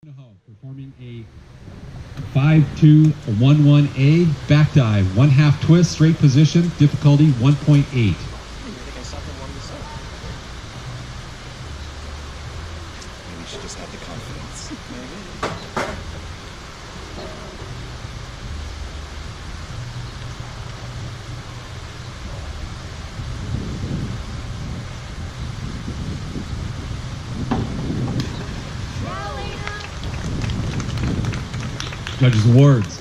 Performing a 5-2-1-1A back dive, one half twist, straight position, difficulty 1.8. Maybe she just had the confidence. Judges' awards: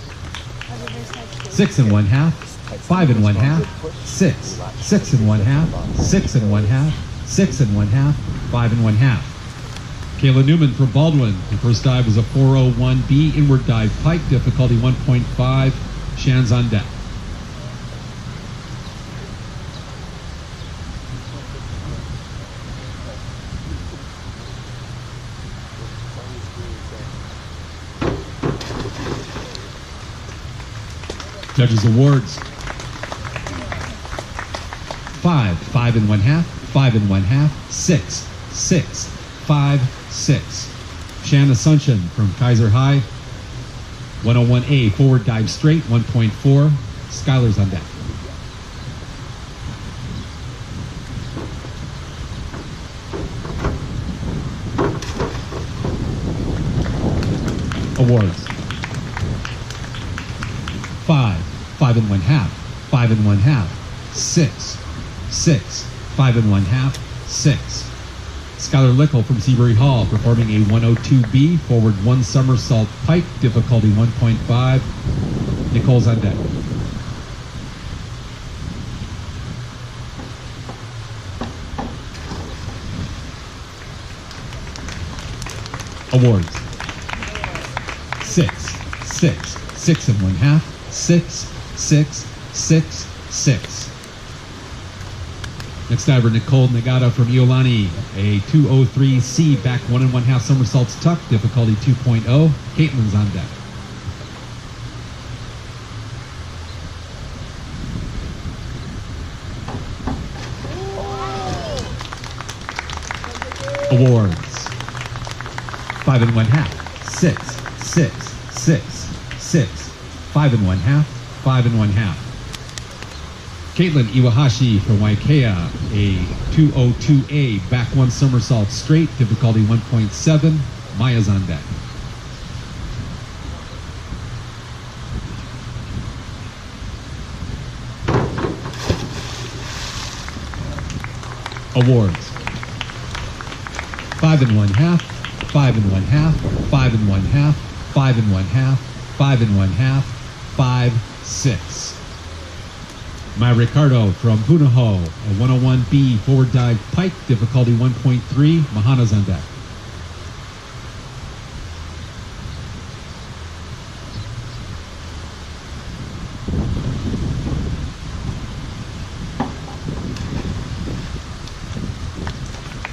6 1/2, 5 1/2, 6, 6 1/2, 6 1/2, 6 1/2, 5 1/2. Kayla Newman from Baldwin. The first dive was a 401B inward dive pike, difficulty 1.5. Shan's on deck. Judges' awards: 5 1/2, 5 1/2, 6, 6, 5, 6. Shan Asuncion from Kaiser High. 101A forward dive straight, 1.4. Skylar's on deck. Awards: 5 1/2, 5 1/2, 6, 6, 5 1/2, 6. Skylar Lickle from Seabury Hall performing a 102B forward one somersault pike, difficulty 1.5. Nicole's on deck. Awards: 6, 6, 6 1/2, 6, 6, 6, 6. Next diver, Nicole Nagata from Iolani, a 203C back 1 1/2 somersaults tuck, difficulty 2.0. Caitlin's on deck. Awards: 5 1/2, 6, 6, 6, 6, 5 1/2, 5 1/2. Caitlin Iwahashi from Waikea, a 202A back one somersault straight, difficulty 1.7. Maya's on deck. Awards: 5 1/2, 5 1/2, 5 1/2, 5 1/2, 5 1/2, 5, 6. Maya Ricardo from Punahou, a 101B forward dive pike, difficulty 1.3. Mahana's on deck.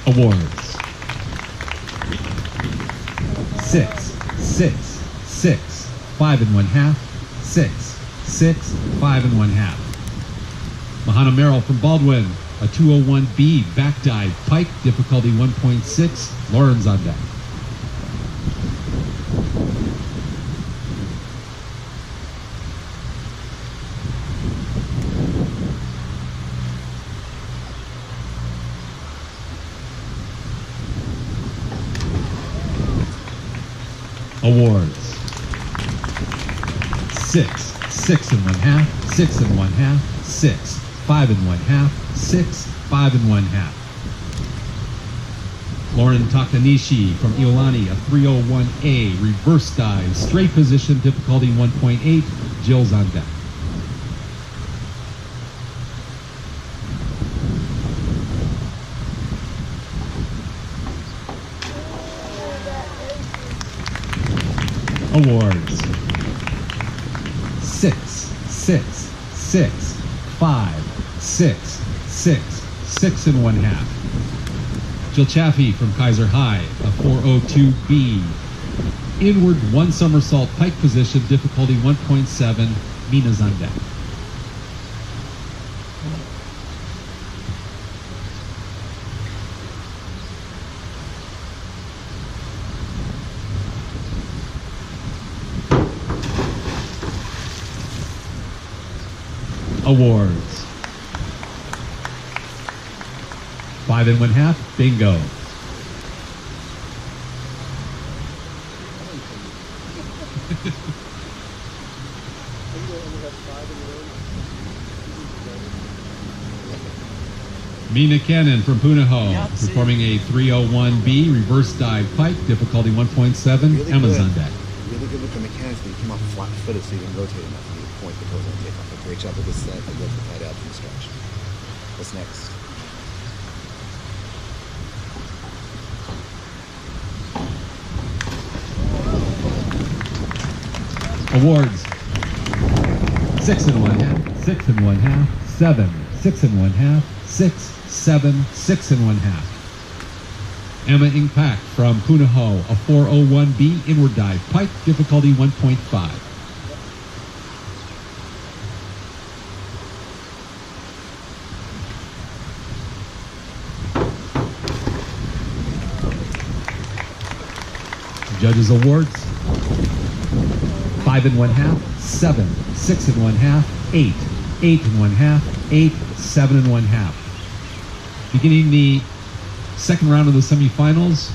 Awards: 6, 6, 6, 5 1/2, 6, 6, 5 1/2. Mahana Merrill from Baldwin, a 201B back dive pike, difficulty 1.6. Lauren's on deck. Awards: 6, 6 1/2, 6 1/2, 6, 5 1/2, 6, 5 1/2. Lauren Takanishi from Iolani, a 301A reverse dive, straight position, difficulty 1.8. Jill's on deck. Awards: 6, 6, 6, 5, 6, 6, 6 1/2. Jill Chaffee from Kaiser High, a 402B inward one somersault pike position, difficulty 1.7. Mina's on deck. Awards. 5 1/2, bingo. Mina Cannon from Punahou, performing a 301B reverse dive pike, difficulty 1.7, Really Amazon good. deck. Really good with the mechanics, but you came off flat-footed, so you didn't rotate enough. You point the toes and take off. A great job with this set. I love the tight out from the stretch. What's next? Awards. 6 1/2, 6 1/2, 7, 6 1/2, 6, 7, 6 1/2. Emma Ingpak from Punahou, a 401B inward dive pike, difficulty 1.5. Judges Awards. 5 1/2, 7, 6 1/2, 8, 8 1/2, 8, 7 1/2. Beginning the second round of the semifinals,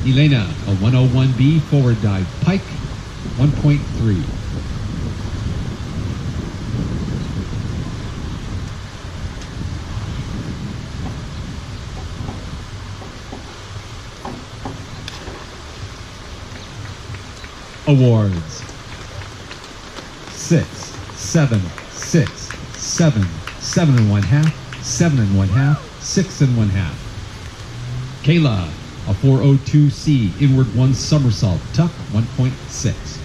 Elena, a 101B forward dive pike, 1.3. Awards. 6, 7, 6, 7, 7 1/2, 7 1/2, 6 1/2. Kayla, a 402C inward one somersault tuck, 1.6.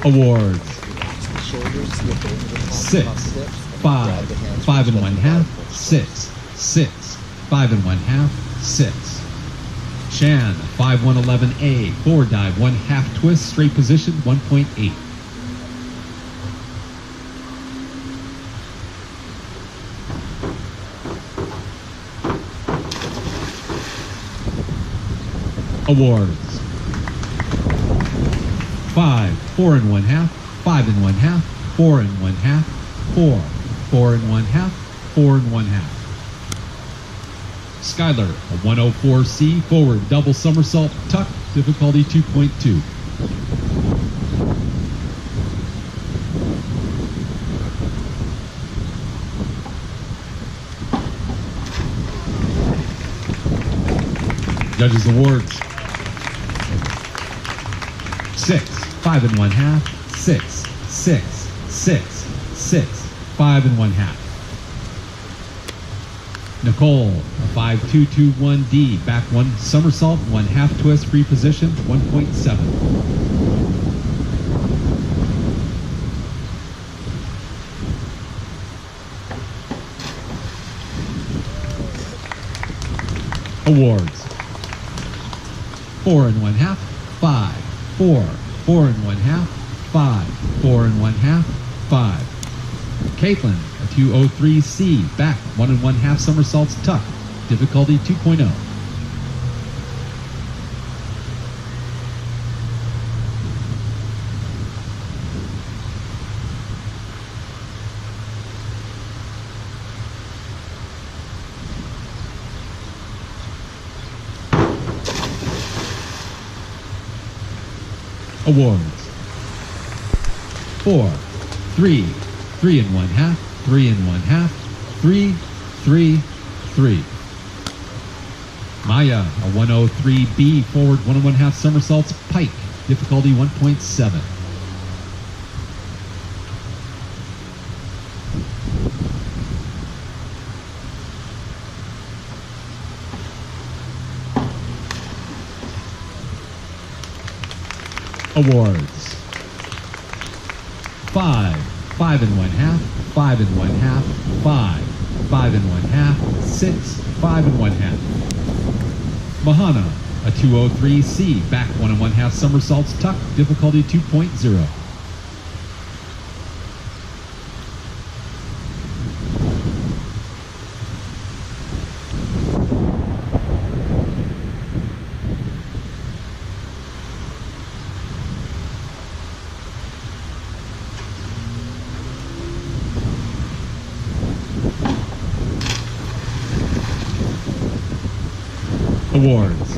Awards. Shoulders, see if they're over the top, 6, top steps, and 5, grab the hands 5 first, 1/2, 6, 6, 5 1/2, 6. Shan, 5 111A, forward dive, 1/2 twist, straight position, 1.8. Awards. 5, 4 1/2, 5 1/2, 4 1/2, 4, 4 1/2, 4 1/2. Skylar, a 104C forward double somersault tuck, difficulty 2.2. Judges Awards. 6, 5 1/2, 6, 6, 6, 6, 5 1/2. Nicole, a 5221D, back one somersault, 1/2 twist, free position, 1.7. Awards. 4 1/2, 5, 4, 4 1/2, 5, 4 1/2, 5. Caitlin, a 203C, back 1 1/2 somersaults tuck, difficulty 2.0. Awards. 4, 3, 3 1/2, 3 1/2, 3, 3, 3. Maya, a 103B, forward 1 1/2 somersaults pike, difficulty 1.7. Awards. 5, 5 1/2, 5 1/2, 5, 5 1/2, 6, 5 1/2. Mahana, a 203C, back 1 1/2 somersaults tuck, difficulty 2.0. Awards.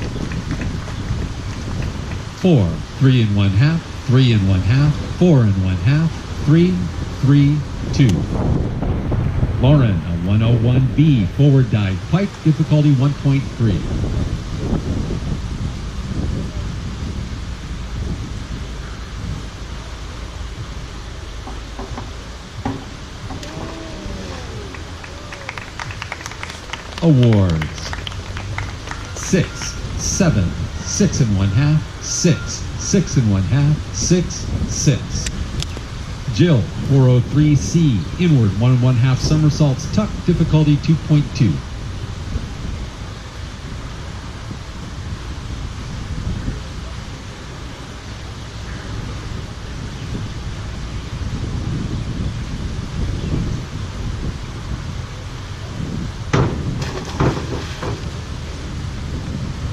4, 3 and 1/2, 3 and 1/2, 4 and 1/2, 3, 3, 2. Lauren, a 101B forward dive pike, difficulty 1.3. Awards. 6, 7, 6 and 1/2, 6, 6 and 1/2, 6, 6. Jill, 403C, inward 1 1/2 somersaults, tuck, difficulty 2.2.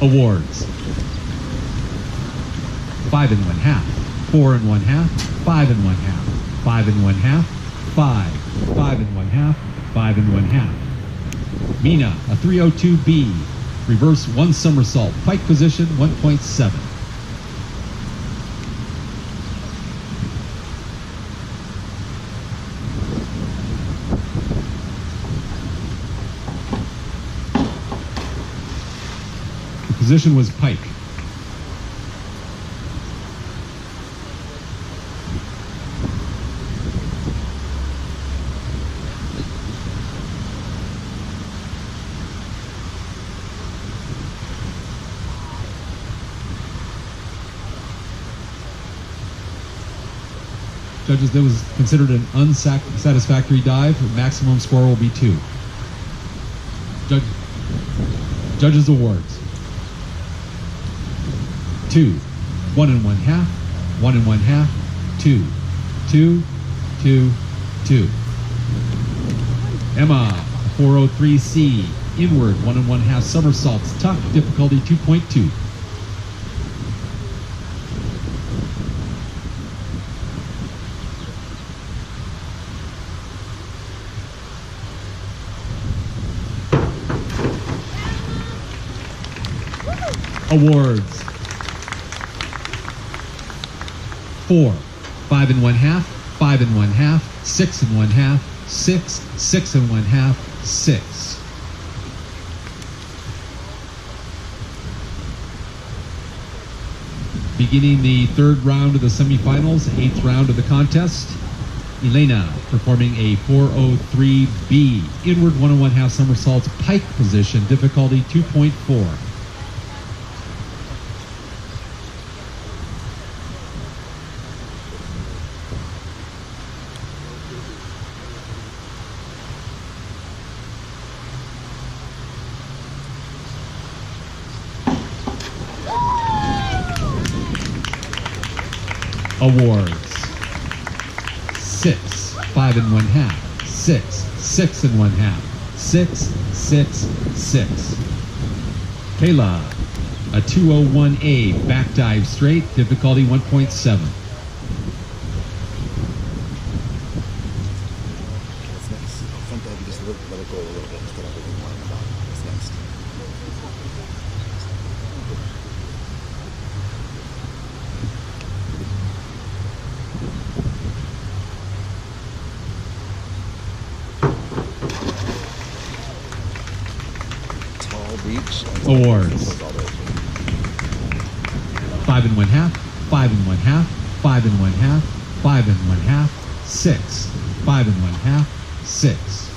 Awards. 5 and 1/2, 4 and 1/2, 5 and 1/2, 5 and 1/2, 5, 5 and 1/2, 5 and 1/2. Mina, a 302B, reverse 1 somersault, pike position 1.7. The position was pike. Judges, that was considered an unsatisfactory dive. The maximum score will be 2. Judges' awards. 2, 1 and 1/2, 1 and 1/2, 2, 2, 2, 2. Emma, 403C, inward 1 and 1/2 somersaults, tuck, difficulty 2.2. Awards. 4, 5 and 1/2, 5 and 1/2, 6 and 1/2, 6, 6 and 1/2, 6. Beginning the 3rd round of the semifinals, 8th round of the contest, Elena performing a 403B, inward 1 and 1/2 somersaults, pike position, difficulty 2.4. Awards. 6, 5 and 1/2, 6, 6 and 1/2, 6, 6, 6. Kayla, a 201A back dive straight, difficulty 1.7. That's nice. Front dive, you just let it go a little bit instead of everything lying about. That's nice. Reach. Awards. 5 and 1/2, 5 and 1/2, 5 and 1/2, 5 and 1/2, 6, 5 and 1/2, 6.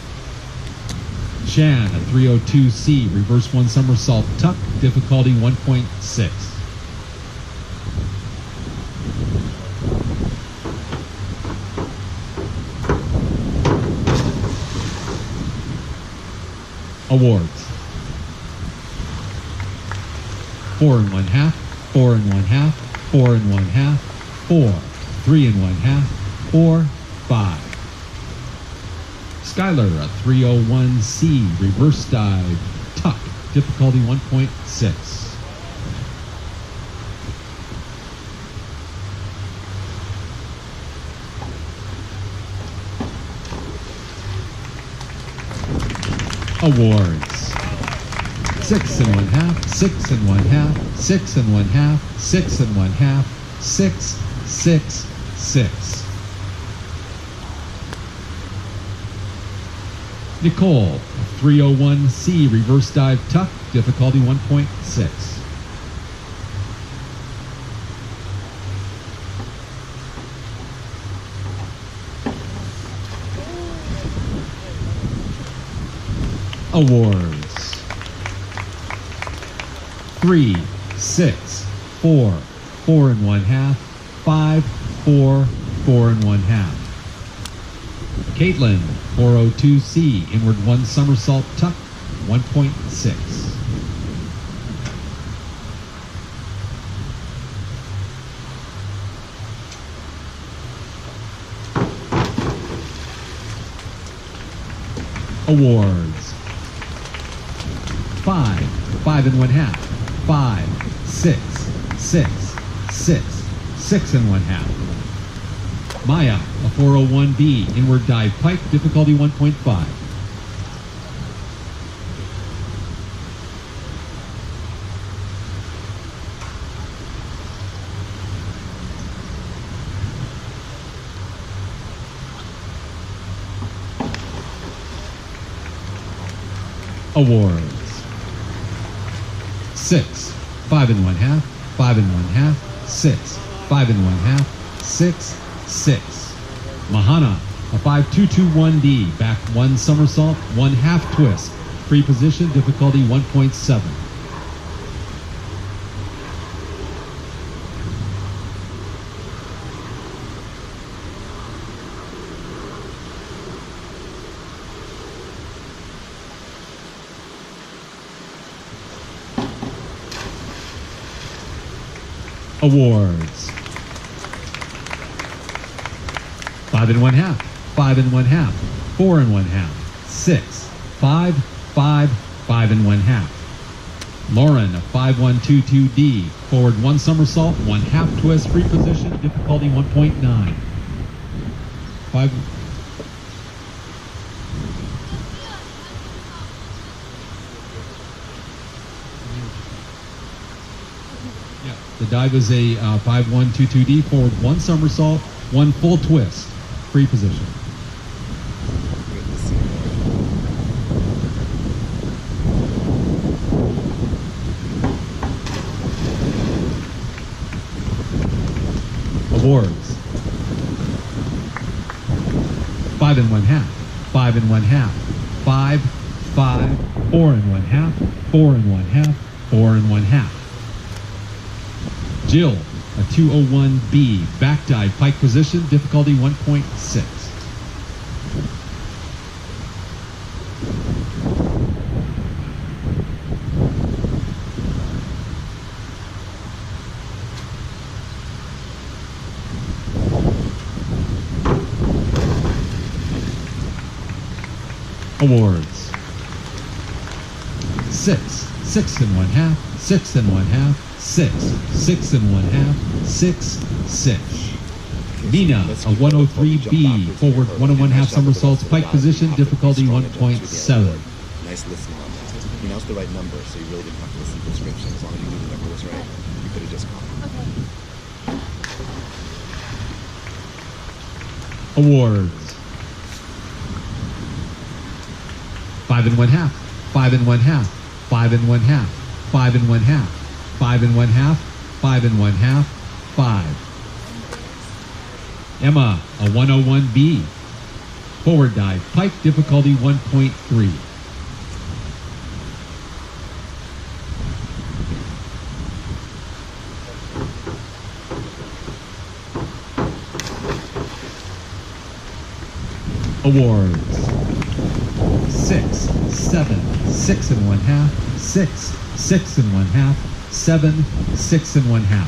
Shan, a 302C, reverse 1 somersault, tuck, difficulty 1.6. Awards. 4 and 1/2, 4 and 1/2, 4 and 1/2, 4, 3 and 1/2, 4, 5. Skylar, a 301C, reverse dive, tuck, difficulty 1.6. Awards. 6 and 1/2, 6 and 1/2, 6 and 1/2, 6 and 1/2, 6, 6, 6. Nicole, 301C, reverse dive tuck, difficulty 1.6. Awards. 3, 6, 4, 4 and 1/2, 5, 4, 4 and 1/2. Caitlin, 402C, inward 1 somersault tuck, 1.6. Awards. 5, 5 and 1/2, 5, 6, 6, 6, 6 and 1/2. Maya, a 401B, inward dive pike, difficulty 1.5. Awards. 6, 5 and 1/2, 5 and 1/2, 6, 5 and 1/2, 6, 6. Mahana, a 5221D, back 1 somersault, 1/2 twist, free position, difficulty 1.7. Awards. 5 and 1/2, 5 and 1/2, 4 and 1/2, 6, 5, 5, 5 and 1/2. Lauren, a 5122D, forward 1 somersault, 1/2 twist, free position, difficulty 1.9. 5. Yeah, the dive is a 5122D, forward 1 somersault, 1 full twist, free position. Awards. 5 and 1/2, 5 and 1/2, 5, 5, 4 and 1/2, 4 and 1/2, 4 and 1/2. Jill, a 201B, back dive, pike position, difficulty 1.6. Awards. 6, 6 and 1/2, 6 and 1/2, 6, 6 and 1/2, 6, 6. Nina, a 103B, forward 1 and 1/2 somersaults, pike position, difficulty 1.7. Nice listening on that. You know, it's the right number, so you really didn't have to listen to the description. As long as you knew the number was right, you could have just called. Awards. 5 and 1/2, 5 and 1/2, 5 and 1/2, 5 and 1/2, 5 and 1/2, 5 and 1/2, 5. Emma, a 101B, forward dive, pike, difficulty 1.3. Awards. 6, 7, 6 and 1/2, 6, 6 and 1/2, 7, 6 and 1/2.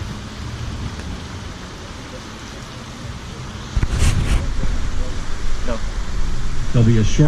No. There'll be a short